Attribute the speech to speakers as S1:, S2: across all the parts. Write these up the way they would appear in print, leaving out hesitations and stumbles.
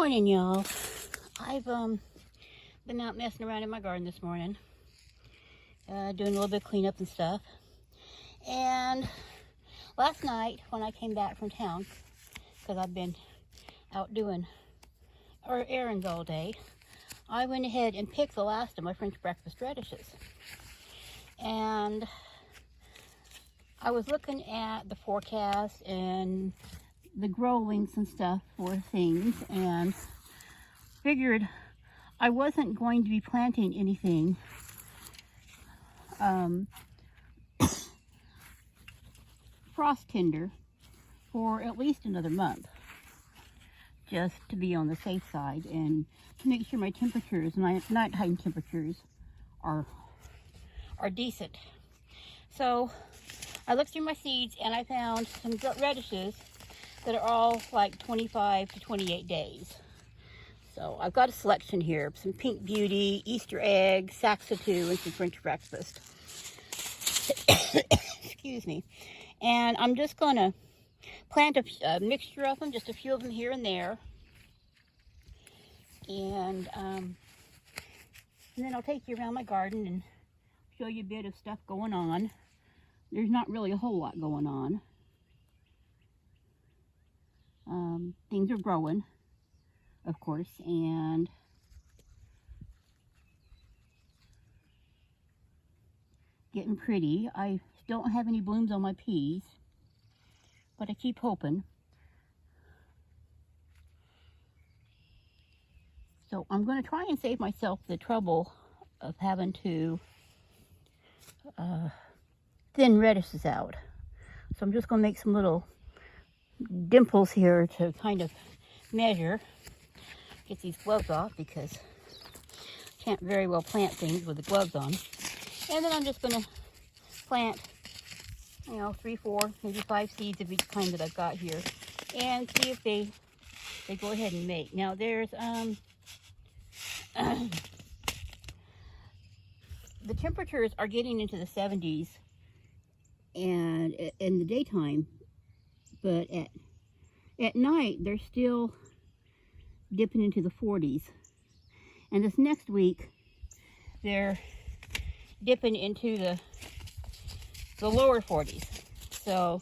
S1: morning, y'all. I've been out messing around in my garden this morning, doing a little bit of cleanup and stuff. And last night when I came back from town, because I've been out doing errands all day, I went ahead and picked the last of my French breakfast radishes. And I was looking at the forecast and the grow links and stuff for things, and figured I wasn't going to be planting anything frost tender for at least another month, just to be on the safe side and to make sure my temperatures, my nighttime temperatures, are decent. So I looked through my seeds and I found some radishes that are all like 25 to 28 days. So I've got a selection here: some Pink Beauty, Easter Egg, Saxatu, and some French breakfast. Excuse me. And I'm just going to plant a mixture of them, just a few of them here and there. And then I'll take you around my garden and show you a bit of stuff going on. There's not really a whole lot going on. Things are growing, of course, and getting pretty. I still don't have any blooms on my peas, but I keep hoping. So I'm going to try and save myself the trouble of having to thin radishes out. So I'm just going to make some little dimples here to kind of measure. Get these gloves off because I can't very well plant things with the gloves on. And then I'm just going to plant, 3, 4, maybe 5 seeds of each kind that I've got here, and see if they go ahead and make. Now there's the temperatures are getting into the 70s and in the daytime, but at night they're still dipping into the 40s. And this next week they're dipping into the lower 40s. So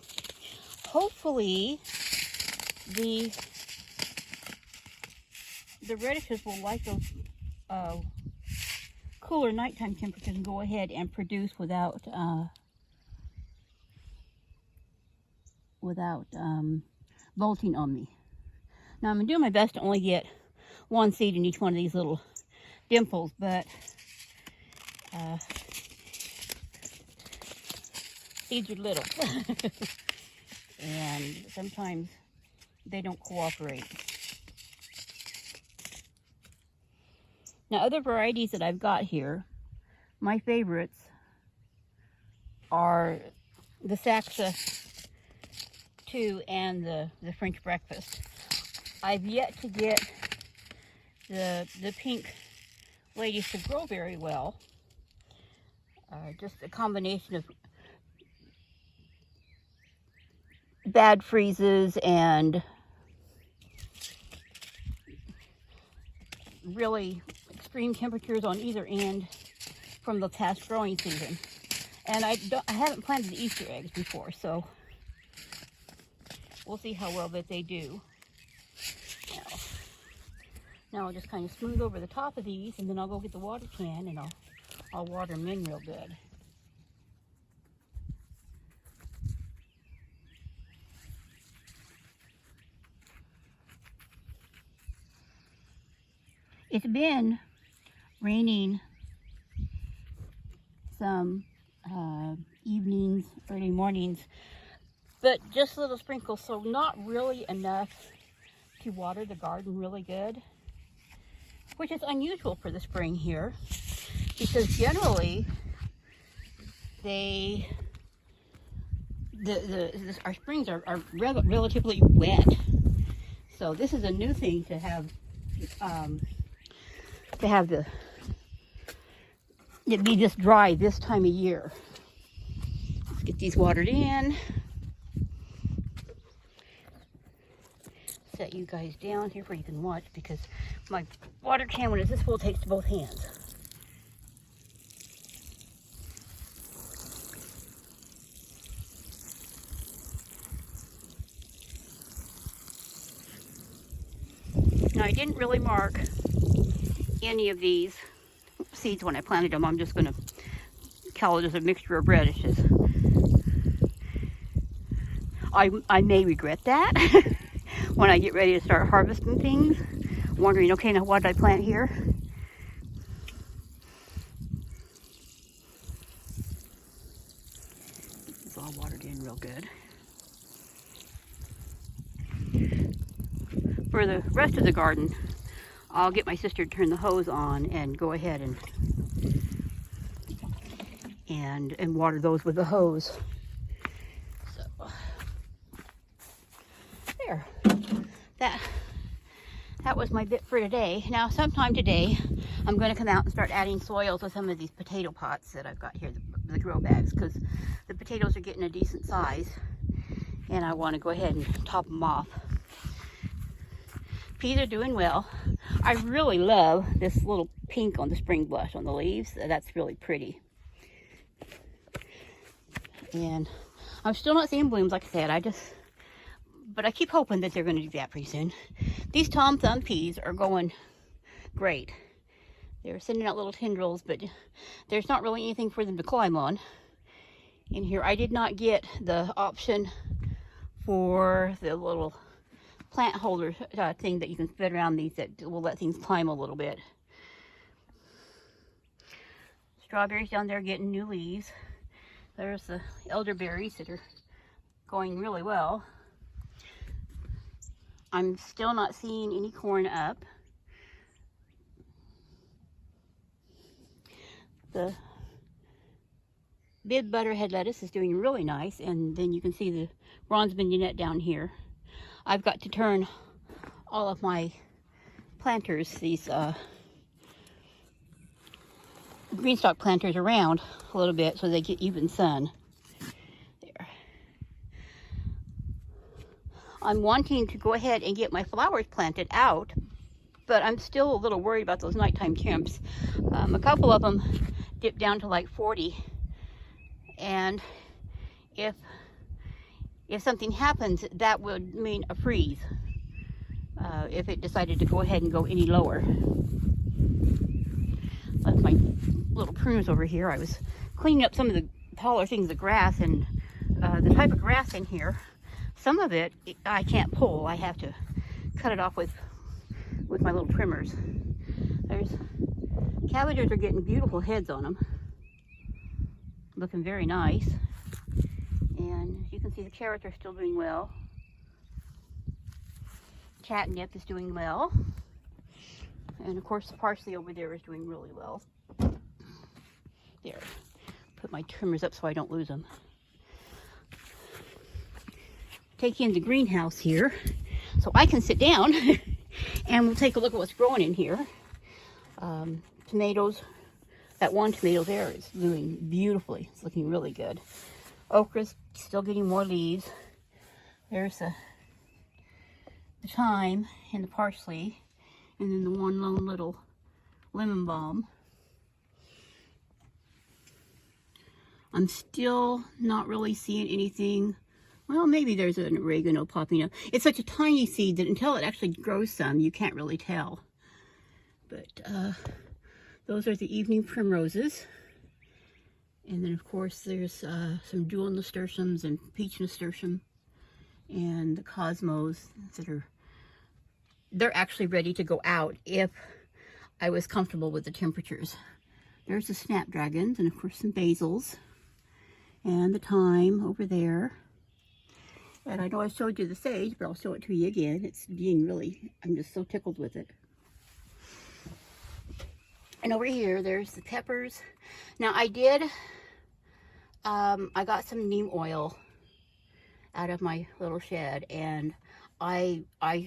S1: hopefully the radishes will like those cooler nighttime temperatures and go ahead and produce without bolting on me. Now I'm going to do my best to only get one seed in each one of these little dimples, but seeds are little and sometimes they don't cooperate. Now other varieties that I've got here, my favorites are the Saxatu and the French breakfast. I've yet to get the pink ladies to grow very well. Just a combination of bad freezes and really extreme temperatures on either end from the past growing season. And I haven't planted Easter eggs before, so we'll see how well that they do. Now I'll just kind of smooth over the top of these, and then I'll go get the water can and I'll water them in real good. It's been raining some evenings, early mornings, but just little sprinkles, so not really enough to water the garden really good, which is unusual for the spring here, because generally our springs are relatively wet. So this is a new thing to have it be this dry this time of year. Let's get these watered in. set you guys down here where you can watch, because my water can, when it's this full, takes to both hands. Now, I didn't really mark any of these seeds when I planted them. I'm just going to call it as a mixture of radishes. I may regret that when I get ready to start harvesting things, wondering, okay, now what did I plant here? It's all watered in real good. For the rest of the garden, I'll get my sister to turn the hose on and go ahead and water those with the hose. So there. That was my bit for today. Now, sometime today, I'm going to come out and start adding soil to some of these potato pots that I've got here, the grow bags, because the potatoes are getting a decent size, and I want to go ahead and top them off. Peas are doing well. I really love this little pink on the spring blush on the leaves. That's really pretty. And I'm still not seeing blooms, like I said. But I keep hoping that they're going to do that pretty soon. These Tom Thumb peas are going great. They're sending out little tendrils, but there's not really anything for them to climb on in here. I did not get the option for the little plant holder thing that you can fit around these that will let things climb a little bit. Strawberries down there getting new leaves. There's the elderberries that are going really well. I'm still not seeing any corn up. The bib butterhead lettuce is doing really nice, and then you can see the bronze mignonette down here. I've got to turn all of my planters, these green stalk planters, around a little bit so they get even sun. There. I'm wanting to go ahead and get my flowers planted out, but I'm still a little worried about those nighttime temps. A couple of them dipped down to like 40, and if something happens, that would mean a freeze if it decided to go ahead and go any lower. Left my little prunes over here. I was cleaning up some of the taller things, the grass, and the type of grass in here, some of it I can't pull. I have to cut it off with my little trimmers. There's cabbages are getting beautiful heads on them, looking very nice. And you can see the carrots are still doing well. Catnip is doing well. And of course the parsley over there is doing really well. There. Put my trimmers up so I don't lose them. Take you in the greenhouse here so I can sit down and we'll take a look at what's growing in here. Tomatoes. That one tomato there is doing beautifully. It's looking really good. Okra's still getting more leaves. There's the thyme and the parsley, and then the one lone little lemon balm. I'm still not really seeing anything. Well, maybe there's an oregano popping up. It's such a tiny seed that until it actually grows some, you can't really tell. But those are the evening primroses. And then, of course, there's some jewel nasturtiums and peach nasturtium, and the cosmos they're actually ready to go out if I was comfortable with the temperatures. There's the snapdragons, and of course some basils, and the thyme over there. And I know I showed you the sage, but I'll show it to you again. It's being really, I'm just so tickled with it. And over here, there's the peppers. Now I got some neem oil out of my little shed, and I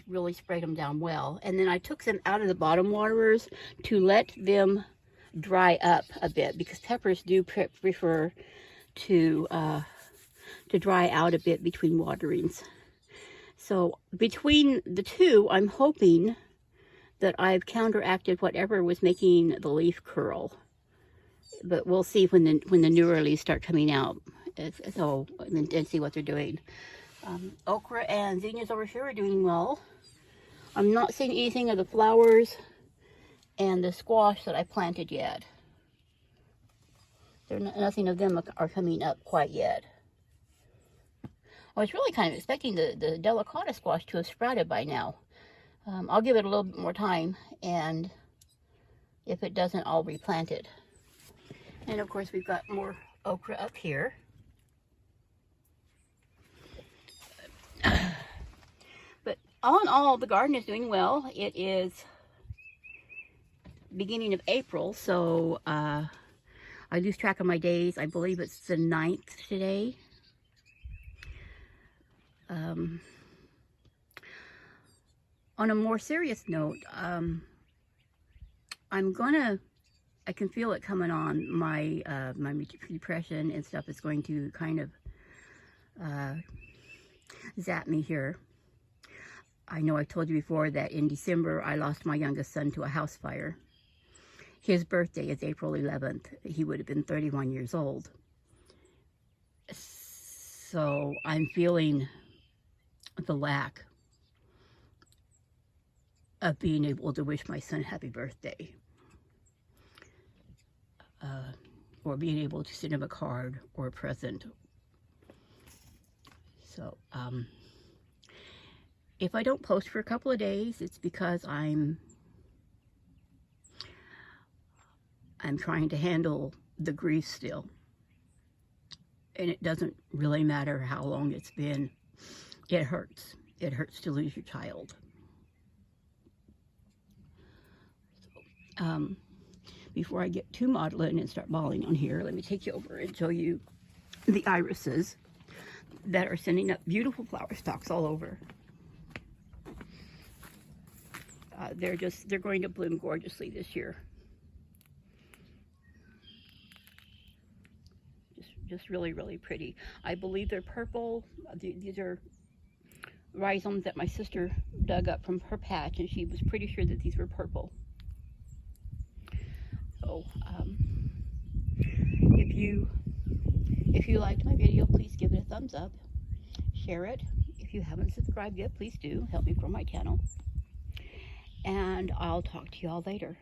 S1: really sprayed them down well. And then I took them out of the bottom waterers to let them dry up a bit, because peppers do prefer to dry out a bit between waterings. So between the two, I'm hoping that I've counteracted whatever was making the leaf curl. But we'll see when the newer leaves start coming out. And see what they're doing. Okra and zinnias over here are doing well. I'm not seeing anything of the flowers and the squash that I planted yet. Nothing of them are coming up quite yet. I was really kind of expecting the delicata squash to have sprouted by now. I'll give it a little bit more time, and if it doesn't, I'll replant it. And of course, we've got more okra up here. But all in all, the garden is doing well. It is beginning of April, so I lose track of my days. I believe it's the 9th today. On a more serious note, I can feel it coming on. My depression and stuff is going to kind of zap me here. I know I told you before that in December I lost my youngest son to a house fire. His birthday is April 11th. He would have been 31 years old. So I'm feeling the lack of being able to wish my son happy birthday. Or being able to send him a card or a present. So, if I don't post for a couple of days, it's because I'm trying to handle the grief still. And it doesn't really matter how long it's been. It hurts. It hurts to lose your child. So, before I get too maudlin and start bawling on here, let me take you over and show you the irises that are sending up beautiful flower stalks all over. They're going to bloom gorgeously this year. Just really, really pretty. I believe they're purple. These are rhizomes that my sister dug up from her patch, and she was pretty sure that these were purple. So, if you liked my video, please give it a thumbs up. Share it. If you haven't subscribed yet, please do. Help me grow my channel. And I'll talk to you all later.